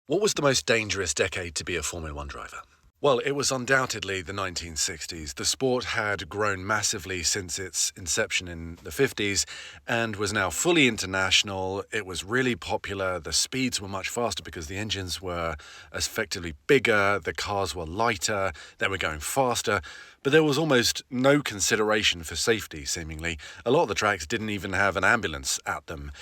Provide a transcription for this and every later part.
What was the most dangerous decade to be a Formula One driver? Well, it was undoubtedly the 1960s. The sport had grown massively since its inception in the 50s and was now fully international. It was really popular. The speeds were much faster because the engines were effectively bigger, the cars were lighter, they were going faster, but there was almost no consideration for safety, seemingly. A lot of the tracks didn't even have an ambulance at them.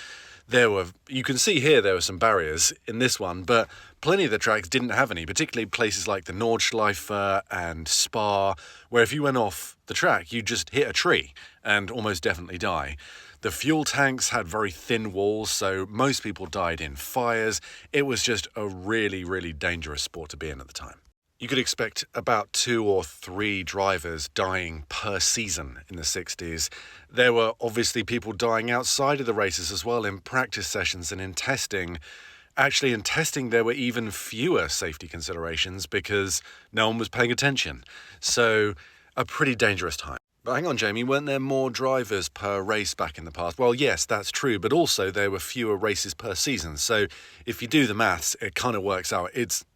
You can see here there were some barriers in this one, but plenty of the tracks didn't have any, particularly places like the Nordschleife and Spa, where if you went off the track, you'd just hit a tree and almost definitely die. The fuel tanks had very thin walls, so most people died in fires. It was just a really, really dangerous sport to be in at the time. You could expect about 2 or 3 drivers dying per season in the 60s. There were obviously people dying outside of the races as well in practice sessions and in testing. Actually, in testing, there were even fewer safety considerations because no one was paying attention. So, a pretty dangerous time. But hang on, Jamie, weren't there more drivers per race back in the past? Well, yes, that's true, but also there were fewer races per season. So, if you do the maths, it kind of works out. It's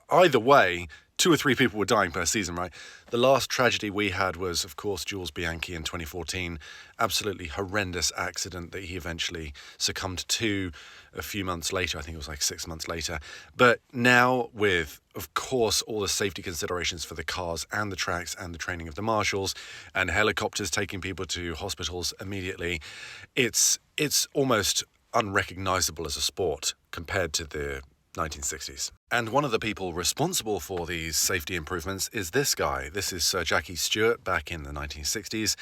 either way, 2 or 3 people were dying per season, right? The last tragedy we had was, of course, Jules Bianchi in 2014. Absolutely horrendous accident that he eventually succumbed to a few months later. I think it was like 6 months later. But now with, of course, all the safety considerations for the cars and the tracks and the training of the marshals and helicopters taking people to hospitals immediately, it's almost unrecognizable as a sport compared to the 1960s. And one of the people responsible for these safety improvements is this guy. This is Sir Jackie Stewart back in the 1960s.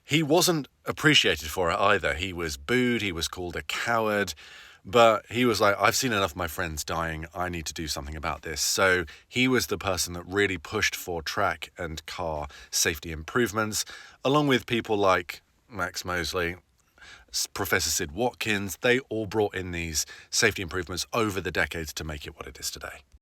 He wasn't appreciated for it either. He was booed, he was called a coward, but he was like, I've seen enough of my friends dying, I need to do something about this. So he was the person that really pushed for track and car safety improvements, along with people like Max Mosley, Professor Sid Watkins. They all brought in these safety improvements over the decades to make it what it is today.